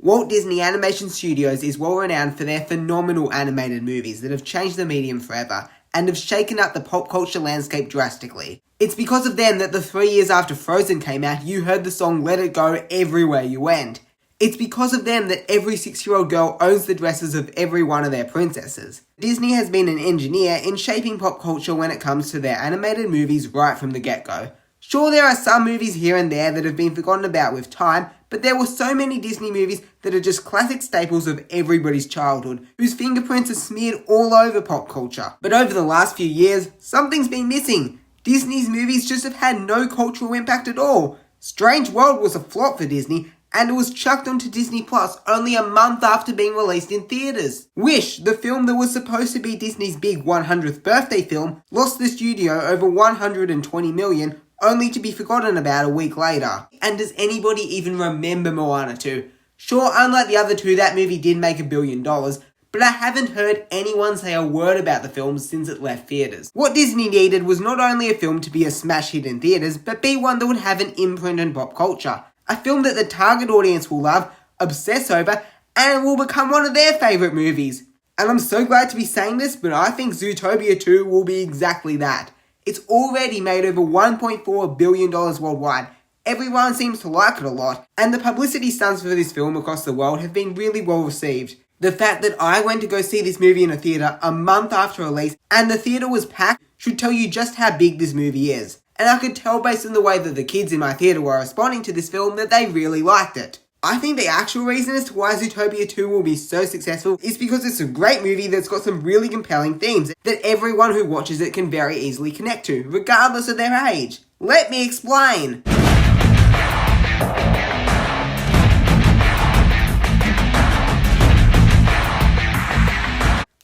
Walt Disney Animation Studios is well renowned for their phenomenal animated movies that have changed the medium forever and have shaken up the pop culture landscape drastically. It's because of them that the 3 years after Frozen came out, you heard the song Let It Go everywhere you went. It's because of them that every 6-year-old girl owns the dresses of every one of their princesses. Disney has been an engineer in shaping pop culture when it comes to their animated movies right from the get-go. Sure, there are some movies here and there that have been forgotten about with time, but there were so many Disney movies that are just classic staples of everybody's childhood, whose fingerprints are smeared all over pop culture. But over the last few years, something's been missing. Disney's movies just have had no cultural impact at all. Strange World was a flop for Disney, and it was chucked onto Disney Plus only a month after being released in theaters. Wish, the film that was supposed to be Disney's big 100th birthday film, lost the studio over $120 million, only to be forgotten about a week later. And does anybody even remember Moana 2? Sure, unlike the other two, that movie did make $1 billion, but I haven't heard anyone say a word about the film since it left theaters. What Disney needed was not only a film to be a smash hit in theaters, but be one that would have an imprint on pop culture. A film that the target audience will love, obsess over, and will become one of their favourite movies. And I'm so glad to be saying this, but I think Zootopia 2 will be exactly that. It's already made over $1.4 billion worldwide. Everyone seems to like it a lot, and the publicity stunts for this film across the world have been really well received. The fact that I went to go see this movie in a theatre a month after release, and the theatre was packed, should tell you just how big this movie is. And I could tell based on the way that the kids in my theatre were responding to this film that they really liked it. I think the actual reason as to why Zootopia 2 will be so successful is because it's a great movie that's got some really compelling themes that everyone who watches it can very easily connect to, regardless of their age. Let me explain.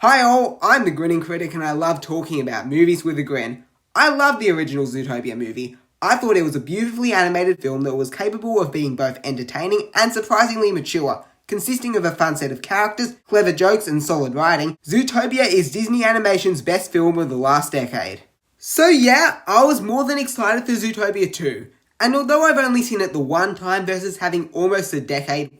Hi all, I'm the Grinning Critic and I love talking about movies with a grin. I love the original Zootopia movie. I thought it was a beautifully animated film that was capable of being both entertaining and surprisingly mature. Consisting of a fun set of characters, clever jokes and solid writing, Zootopia is Disney Animation's best film of the last decade. So yeah, I was more than excited for Zootopia 2. And although I've only seen it the one time versus having almost a decade,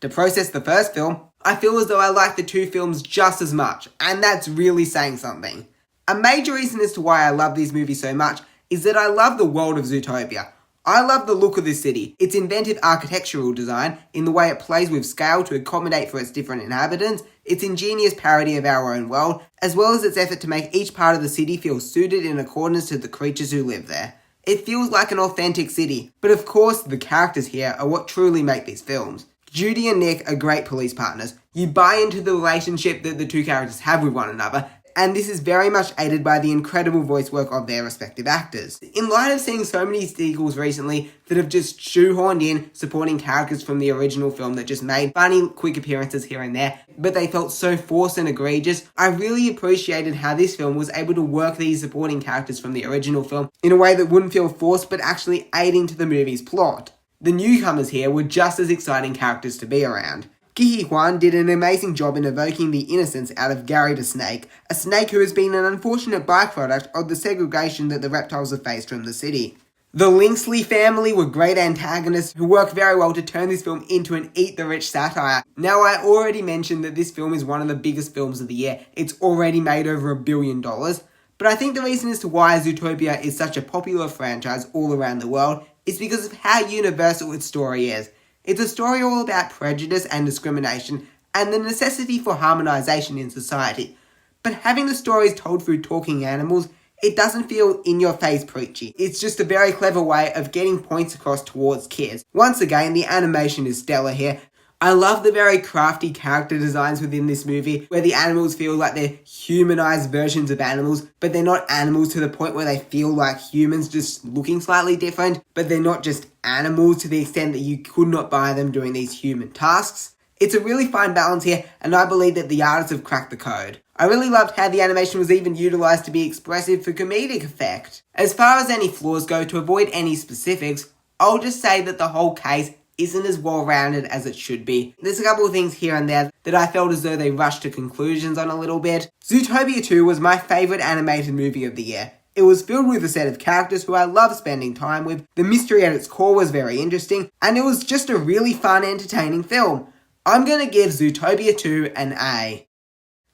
to process the first film, I feel as though I like the two films just as much, and that's really saying something. A major reason as to why I love these movies so much is that I love the world of Zootopia. I love the look of this city, its inventive architectural design, in the way it plays with scale to accommodate for its different inhabitants, its ingenious parody of our own world, as well as its effort to make each part of the city feel suited in accordance to the creatures who live there. It feels like an authentic city, but of course the characters here are what truly make these films. Judy and Nick are great police partners. You buy into the relationship that the two characters have with one another, and this is very much aided by the incredible voice work of their respective actors. In light of seeing so many sequels recently that have just shoehorned in supporting characters from the original film that just made funny, quick appearances here and there, but they felt so forced and egregious, I really appreciated how this film was able to work these supporting characters from the original film in a way that wouldn't feel forced but actually aiding to the movie's plot. The newcomers here were just as exciting characters to be around. Kihi Huan did an amazing job in evoking the innocence out of Gary the Snake, a snake who has been an unfortunate byproduct of the segregation that the reptiles have faced from the city. The Linksley family were great antagonists who work very well to turn this film into an eat-the-rich satire. Now, I already mentioned that this film is one of the biggest films of the year. It's already made over $1 billion. But I think the reason as to why Zootopia is such a popular franchise all around the world is because of how universal its story is. It's a story all about prejudice and discrimination and the necessity for harmonization in society. But having the stories told through talking animals, it doesn't feel in-your-face preachy. It's just a very clever way of getting points across towards kids. Once again, the animation is stellar here. I love the very crafty character designs within this movie, where the animals feel like they're humanized versions of animals, but they're not animals to the point where they feel like humans, just looking slightly different, but they're not just animals to the extent that you could not buy them doing these human tasks. It's a really fine balance here, and I believe that the artists have cracked the code. I really loved how the animation was even utilised to be expressive for comedic effect. As far as any flaws go, to avoid any specifics, I'll just say that the whole case isn't as well-rounded as it should be. There's a couple of things here and there that I felt as though they rushed to conclusions on a little bit. Zootopia 2 was my favourite animated movie of the year. It was filled with a set of characters who I love spending time with, the mystery at its core was very interesting, and it was just a really fun, entertaining film. I'm going to give Zootopia 2 an A.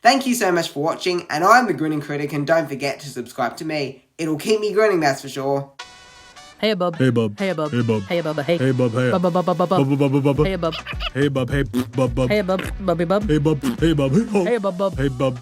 Thank you so much for watching, and I'm the Grinning Critic, and don't forget to subscribe to me. It'll keep me grinning, that's for sure. Hey bub. Hey bub. Hey bub. Hey bub. Hey bub. Hey. Hey bub. Hey Bub bub bub bub bub. bub. Hey bub. Hey bub. Hey bub. Hey bub. Bubby bub. Hey bub. Hey bub. Hey bub bub. Hey bub.